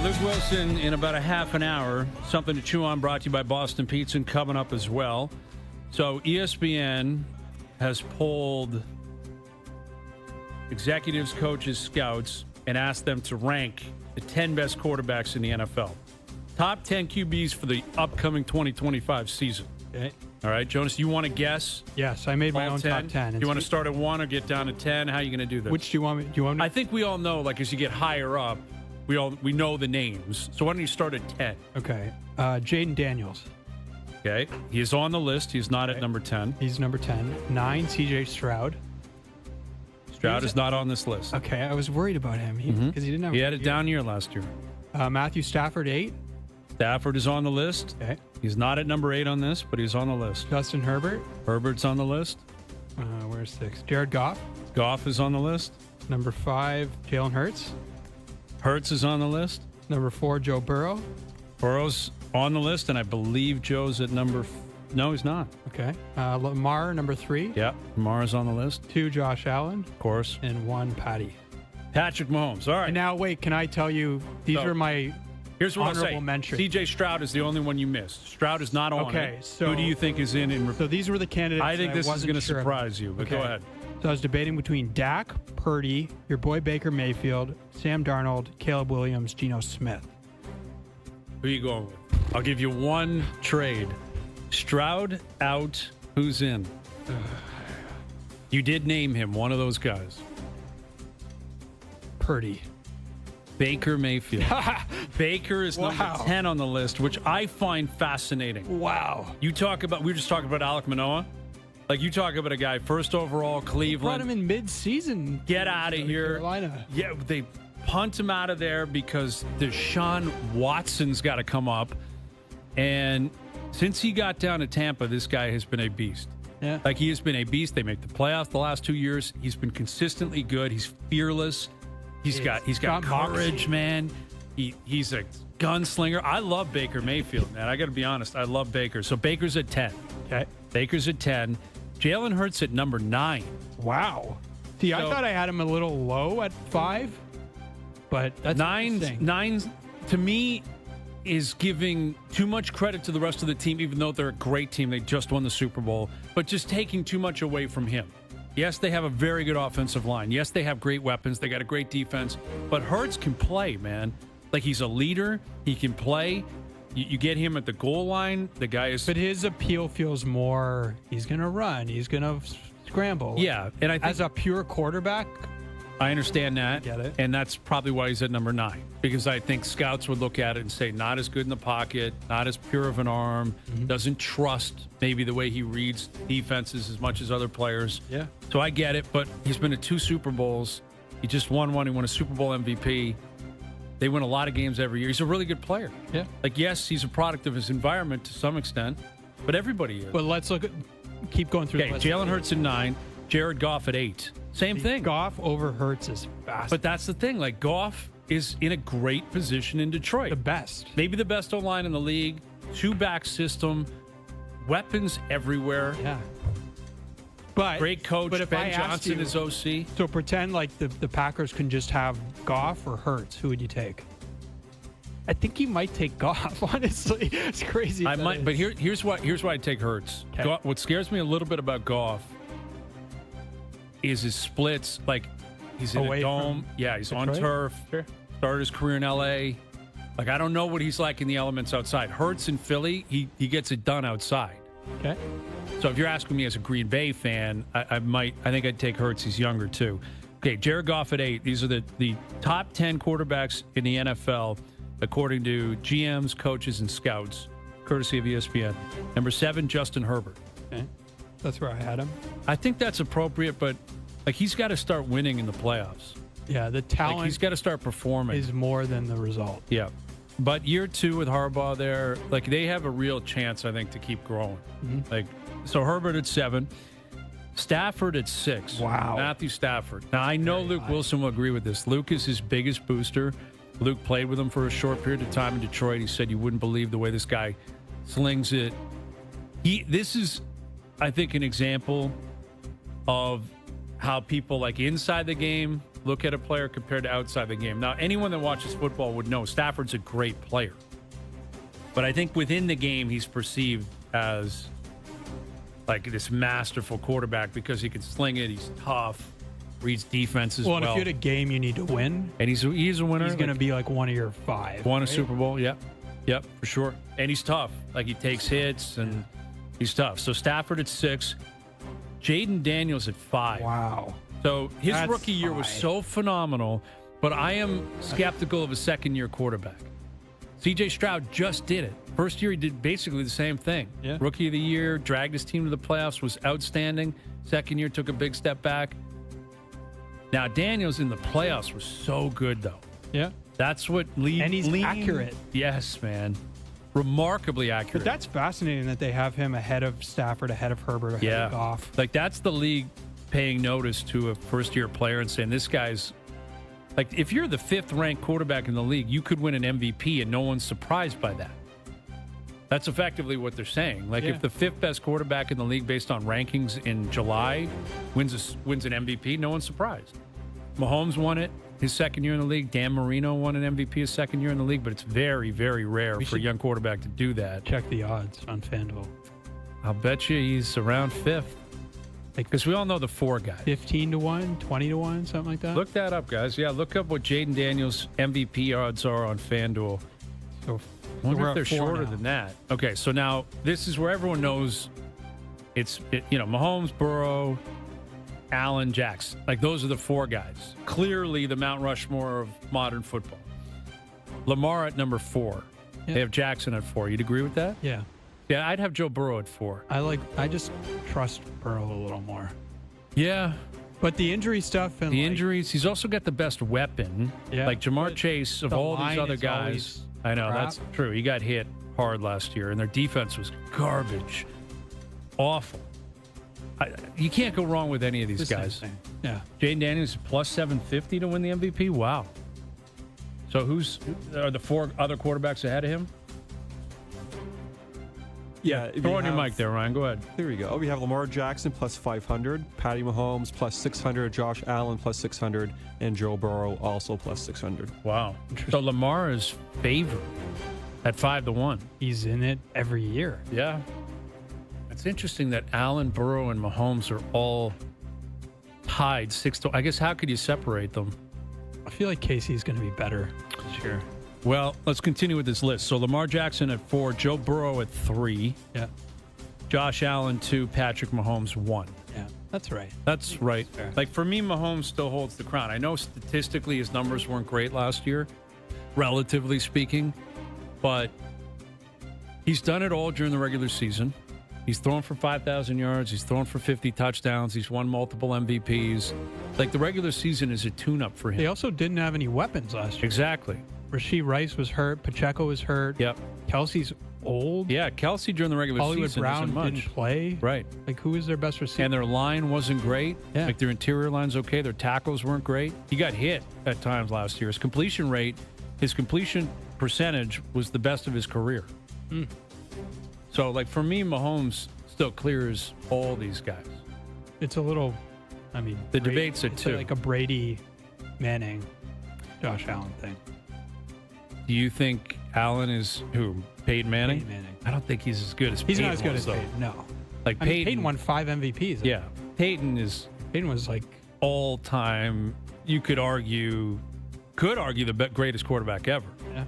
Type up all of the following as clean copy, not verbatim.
right, Luke Wilson in about a half an hour. Something to chew on, brought to you by Boston Pizza, and coming up as well. So ESPN has polled executives, coaches, scouts, and asked them to rank the 10 best quarterbacks in the NFL. Top 10 QBs for the upcoming 2025 season. Okay. All right, Jonas, you want to guess? Yes, I made my own top 10. Do you want to start at 1 or get down to 10? How are you going to do this? Which do you want me? Do you want me? I think we all know, like, as you get higher up, we know the names. So why don't you start at 10? Okay. Jaden Daniels. Okay. He is on the list. He's not at number 10. He's number 10. 9, CJ Stroud. Stroud is not on this list. Okay, I was worried about him because he didn't have. He had a down year last year. Matthew Stafford, 8. Stafford is on the list. Okay. He's not at number 8 on this, but he's on the list. Justin Herbert. Herbert's on the list. Where's 6? Jared Goff. Goff is on the list. Number 5, Jalen Hurts. Hurts is on the list. Number 4, Joe Burrow. Burrow's on the list, and I believe Joe's at number... No, he's not. Okay. Lamar, number 3. Yeah, Lamar's on the list. 2, Josh Allen. Of course. And 1, Patty. Patrick Mahomes. All right. And now, wait, can I tell you, these are my here's what honorable I'll say. mention. CJ Stroud is the only one you missed. Stroud is not on Okay, it. so... Who do you think is in? So these were the candidates. I think this is going to sure surprise you, but Okay. go ahead. So I was debating between Dak, Purdy, your boy Baker Mayfield, Sam Darnold, Caleb Williams, Geno Smith. Who are you going with? I'll give you one trade. Stroud out. Who's in? You did name him, one of those guys. Purdy. Baker Mayfield. Baker is Wow. number 10 on the list, which I find fascinating. Wow. We were just talking about Alec Manoah. Like, you talk about a guy, first overall, Brought Cleveland. him in mid-season. Get out of here. Carolina. Yeah, they punt him out of there because Deshaun Watson's got to come up. And since he got down to Tampa, this guy has been a beast. Yeah. Like, he has been a beast. They make the playoffs the last 2 years. He's been consistently good. He's fearless. He's got courage, moxie. man. He's a gunslinger. I love Baker Mayfield, man. I got to be honest. I love Baker. So Baker's at 10. Okay. Baker's at 10. Jalen Hurts at number 9. Wow. See, I thought I had him a little low at 5, but that's interesting. Nine to me is giving too much credit to the rest of the team, even though they're a great team. They just won the Super Bowl, but just taking too much away from him. Yes, they have a very good offensive line. Yes, they have great weapons. They got a great defense, but Hurts can play, man. Like, he's a leader. He can play. You get him at the goal line. The guy is... But his appeal feels more, he's going to run. He's going to scramble. Yeah, and I think... As a pure quarterback... I understand that. I get it. And that's probably why he's at number 9. Because I think scouts would look at it and say, not as good in the pocket, not as pure of an arm, doesn't trust maybe the way he reads defenses as much as other players. Yeah. So I get it, but he's been to 2 Super Bowls. He just won one. He won a Super Bowl MVP. They win a lot of games every year. He's a really good player. Yeah. Like, yes, he's a product of his environment to some extent, but everybody is. But let's keep going through Okay, the list. Jalen Hurts at 9, Jared Goff at 8. Same thing. Goff over Hurts is fast. But that's the thing. Like, Goff is in a great position in Detroit. The best. Maybe the best O-line in the league. 2-back system. Weapons everywhere. Yeah. But Great coach. But if Ben I asked Johnson you, is OC. So pretend like the Packers can just have Goff or Hurts. Who would you take? I think you might take Goff, honestly. It's crazy. I might, but here's why I take Hurts. Okay. What scares me a little bit about Goff is his splits. Like, he's in Away a dome. from Yeah, he's on Detroit? turf. Sure. Started his career in LA. Like, I don't know what he's like in the elements outside. Hurts in Philly, he gets it done outside. Okay. So if you're asking me as a Green Bay fan, I think I'd take Hurts. He's younger too. Okay, Jared Goff at 8. These are the top 10 quarterbacks in the NFL according to GMs, coaches, and scouts, courtesy of ESPN. Number 7, Justin Herbert. Okay. That's where I had him. I think that's appropriate, but like, he's got to start winning in the playoffs. Yeah, the Like, talent he's got to start performing. is more than the result. Yeah. But year 2 with Harbaugh there, like, they have a real chance, I think, to keep growing. Like, so Herbert at 7. Stafford at 6. Wow. Matthew Stafford. Now, I know Luke Wilson will agree with this. Luke is his biggest booster. Luke played with him for a short period of time in Detroit. He said you wouldn't believe the way this guy slings it. This is, I think, an example of how people, like, inside the game look at a player compared to outside the game. Now, anyone that watches football would know Stafford's a great player. But I think within the game, he's perceived as like this masterful quarterback because he can sling it. He's tough, reads defenses well. And if you had a game you need to win, and he's a winner. He's going to be like one of your 5. Won a Super Bowl, yep, for sure. And he's tough. Like he takes hits and he's tough. So Stafford at 6, Jaden Daniels at 5. Wow. So his That's rookie year was so phenomenal, but I am skeptical of a second-year quarterback. C.J. Stroud just did it. First year, he did basically the same thing. Yeah. Rookie of the year, dragged his team to the playoffs, was outstanding. Second year, took a big step back. Now, Daniels in the playoffs was so good, though. Yeah. That's what leads. And he's accurate. Yes, man. Remarkably accurate. But that's fascinating that they have him ahead of Stafford, ahead of Herbert, ahead of Goff. Like, that's the league paying notice to a first-year player and saying, this guy's... Like, if you're the 5th-ranked quarterback in the league, you could win an MVP, and no one's surprised by that. That's effectively what they're saying. Like, if the 5th-best quarterback in the league based on rankings in July wins an MVP, no one's surprised. Mahomes won it his second year in the league. Dan Marino won an MVP his second year in the league, but it's very, very rare for a young quarterback to do that. Check the odds on FanDuel. I'll bet you he's around 5th. Because we all know the 4 guys. 15 to 1, 20 to 1, something like that. Look that up, guys. Yeah, look up what Jaden Daniels' MVP odds are on FanDuel. So I wonder we're if they're at 4 shorter now. than that. Okay, so now this is where everyone knows Mahomes, Burrow, Allen, Jackson. Like, those are the 4 guys. Clearly the Mount Rushmore of modern football. Lamar at number 4. Yeah. They have Jackson at 4. You'd agree with that? Yeah. Yeah, I'd have Joe Burrow at 4. I just trust Burrow a little more. Yeah. But the injury stuff and The injuries, he's also got the best weapon. Yeah, like Jamar but Chase, of the all these line other is guys. always I know, crap. that's true. He got hit hard last year, and their defense was garbage. Awful. You can't go wrong with any of these the same guys. thing. Yeah. Jaden Daniels plus 750 to win the MVP? Wow. So are the 4 other quarterbacks ahead of him? Yeah. Throw on your mic there, Ryan. Go ahead. There we go. We have Lamar Jackson plus 500, Patty Mahomes plus 600, Josh Allen plus 600, and Joe Burrow also plus 600. Wow. So Lamar is favored at 5 to 1. He's in it every year. Yeah. It's interesting that Allen, Burrow, and Mahomes are all tied 6 to. I guess how could you separate them? I feel like Casey's going to be better this year. Well, let's continue with this list. So Lamar Jackson at 4, Joe Burrow at 3, Yeah. Josh Allen 2, Patrick Mahomes 1. Yeah. That's right. That's right. fair. Like, for me, Mahomes still holds the crown. I know statistically his numbers weren't great last year, relatively speaking, but he's done it all during the regular season. He's thrown for 5,000 yards. He's thrown for 50 touchdowns. He's won multiple MVPs. Like, the regular season is a tune-up for him. They also didn't have any weapons last year. Exactly. Rasheed Rice was hurt. Pacheco was hurt. Yep. Kelsey's old. Yeah, Kelsey during the regular Hollywood season Brown isn't much. didn't play. Right. Like, who is their best receiver? And their line wasn't great. Yeah. Like, their interior line's okay. Their tackles weren't great. He got hit at times last year. His completion percentage was the best of his career. So, like, for me, Mahomes still clears all these guys. It's a little, The debate's at it's 2. like a Brady, Manning, Josh Allen thing. Do you think Allen is who? Peyton Manning? Peyton Manning. I don't think he's as good as He's Peyton not as good was, as though. Peyton. No. Like, Peyton won 5 MVPs. Yeah. Peyton is Peyton was like, all-time, you could argue the greatest quarterback ever. yeah.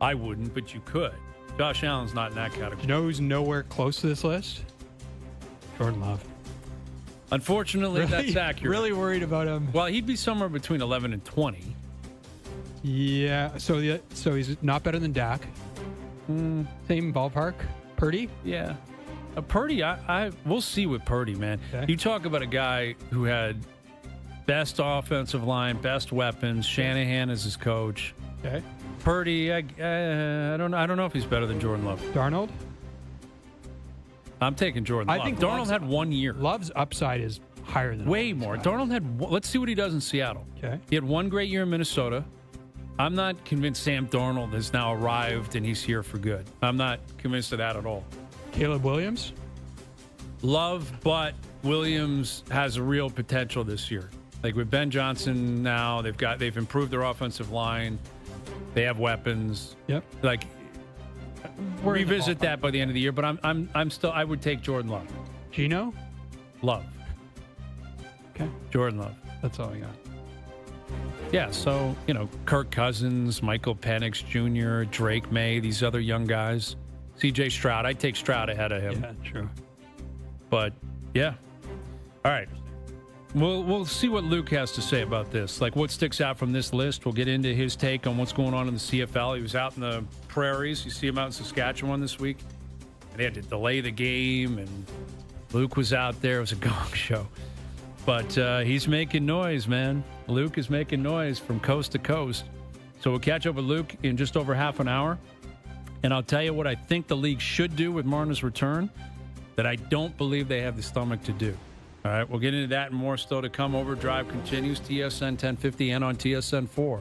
I wouldn't, but you could. Josh Allen's not in that category. You know who's nowhere close to this list? Jordan Love. Unfortunately, that's accurate. Really worried about him. Well, he'd be somewhere between 11 and 20. Yeah. So he's not better than Dak. Same ballpark. Purdy. Yeah. Purdy, we'll see with Purdy, man. Okay. You talk about a guy who had best offensive line, best weapons, Shanahan as his coach. Okay. Purdy, I don't know if he's better than Jordan Love. Darnold. I'm taking Jordan Love. I think Darnold Love's- had 1 year. Love's upside is higher than Way Allen's more. upside. Darnold had, let's see what he does in Seattle. Okay. He had 1 great year in Minnesota. I'm not convinced Sam Darnold has now arrived and he's here for good. I'm not convinced of that at all. Caleb Williams. Love, but Williams has real potential this year. Like with Ben Johnson now, they've improved their offensive line. They have weapons. Yep. Like We're in the revisit ballpark. that by the end of the year. But I'm still, I would take Jordan Love. Gino? Love. Okay. Jordan Love. That's all I got. Yeah, so, Kirk Cousins, Michael Penix Jr., Drake May, these other young guys. CJ Stroud. I'd take Stroud ahead of him. Yeah, true. But, yeah. All right. We'll see what Luke has to say about this. Like, what sticks out from this list. We'll get into his take on what's going on in the CFL. He was out in the prairies. You see him out in Saskatchewan this week. And they had to delay the game, and Luke was out there. It was a gong show. But he's making noise, man. Luke is making noise from coast to coast. So we'll catch up with Luke in just over half an hour. And I'll tell you what I think the league should do with Marner's return that I don't believe they have the stomach to do. All right, we'll get into that and more still to come. Overdrive continues, TSN 1050 and on TSN 4.